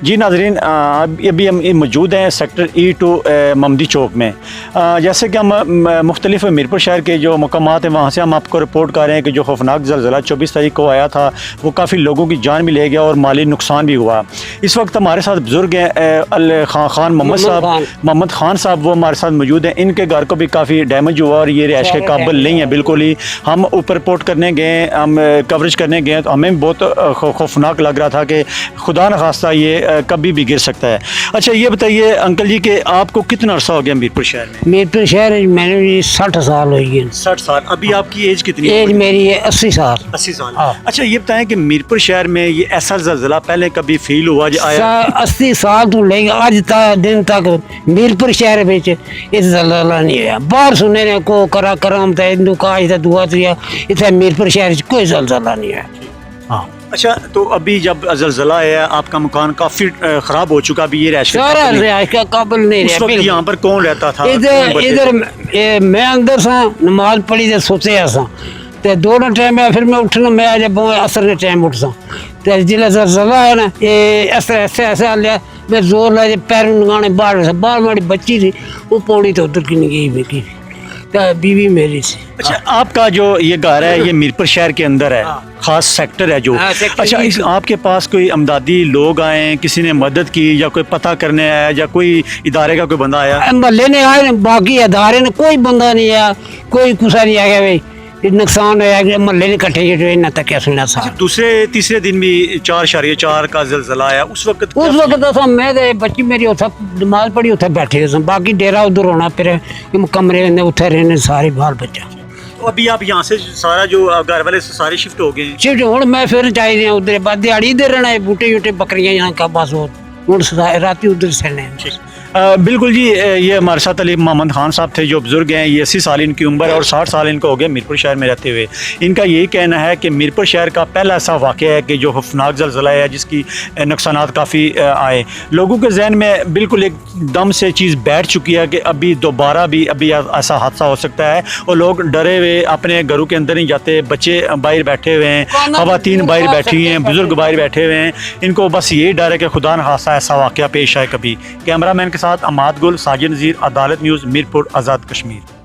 जी नाज़रीन, अभी हम मौजूद हैं सेक्टर E2 ममदी चौक में। जैसे कि हम मुख्तलिफ मीरपुर शहर के जो मकामात हैं वहाँ से हम आपको रिपोर्ट कर रहे हैं कि जो खौफनाक ज़लज़ला 24 तारीख को आया था वो काफ़ी लोगों की जान भी ले गया और माली नुकसान भी हुआ। इस वक्त हमारे साथ बुज़ुर्ग हैं मोहम्मद खान साहब, वो हमारे साथ मौजूद हैं। इनके घर को भी काफ़ी डैमेज हुआ और ये रिहाइश के काबिल नहीं है बिल्कुल ही। हम ऊपर रिपोर्ट करने गए, हम कवरेज करने गए तो हमें बहुत खौफनाक लग रहा था कि खुदा न खास्ता ये कभी भी गिर सकता है। अच्छा ये बताइए अंकल जी कि आपको कितना अरसा हो गया मीरपुर शहर में? मीरपुर शहर मैंने 60 साल हो गए। 60 साल। अभी आपकी एज कितनी है? एज मेरी है 80 साल। 80 साल। अच्छा ये बताएं कि मीरपुर शहर में ये ऐसा ज़लज़ला पहले कभी फील हुआ जो आया? 80 साल तो लेंगे आज दिन तक मीरपुर शहर में इस ज़लज़ला नहीं है। बाहर सुने ने को करा करम था हिंदू का इधर दुआ दिया, इधर मीरपुर शहर कोई ज़लज़ला नहीं है। हाँ। अच्छा तो अभी जब ज़लज़ला आया आपका मकान काफ़ी ख़राब हो चुका, अभी ये रिहाइश का काबिल नहीं रहा। यहाँ पर कौन रहता था? इधर मैं अंदर सा नमाज पढ़ी तो सोचे ऐसा तो दोनों टाइम है, फिर मैं उठना मैं जब असर के टाइम उठसा तो जिला ज़लज़ला है ना ये ऐसे ऐसे लिया मैं जोर ला पैर लगाने बाहर हमारी बच्ची थी वो पौड़ी तो उधर की नहीं गई तो बीवी मेरी थी। अच्छा आपका जो ये घर है ये मीरपुर शहर के अंदर है, खास सेक्टर है जो। अच्छा इस आपके पास कोई अमदादी लोग आए, किसी ने मदद की या कोई पता करने आया या कोई इदारे का कोई बंदा आया? महल्ले ने आए, बाकी इदारे ने कोई बंदा नहीं आया, कोई कुछ नहीं आया भाई नुकसान है महल्ले ने इकट्ठे जो तक क्या सुना था। दूसरे तीसरे दिन भी 4.4 का ज़लज़ला आया, उस वक्त मैं बच्ची मेरी उठा नमाज पढ़ी उठे बैठे बाकी डेरा उधर होना फिर कमरे उठे रहने सारे बाल बच्चा। तो अभी आप यहाँ से सारा जो घर वाले सारे शिफ्ट हो गए? शिफ्ट हूँ मैं फिर चाहिए उधर बाद दिहाड़ी इधर रहना है, बूटे वूटे बकरियाँ यहाँ का बस हो रात उधर सहने। बिल्कुल जी, ये हमारे साथ अली मोहम्मद खान साहब थे जो बुज़ुर्ग हैं। ये 80 साल इनकी उम्र है और 60 साल इनको हो गए मीरपुर शहर में रहते हुए। इनका यही कहना है कि मीरपुर शहर का पहला ऐसा वाक़या है कि जो खौफनाक ज़लज़ला है जिसकी नुकसानात काफ़ी आए। लोगों के जहन में बिल्कुल एकदम से चीज़ बैठ चुकी है कि अभी दोबारा भी अभी ऐसा हादसा हो सकता है और लोग डरे हुए अपने घरों के अंदर नहीं जाते। बच्चे बाहर बैठे हुए हैं, ख़वातीन बाहर बैठी हुई हैं, बुज़ुर्ग बाहर बैठे हुए हैं। इनको बस यही डर है कि खुदा न खास्ता ऐसा वाक़या पेश आए कभी। कैमरा मैन के साथ अमाद गुल, साजिद नज़ीर, अदालत न्यूज़, मीरपुर, आज़ाद कश्मीर।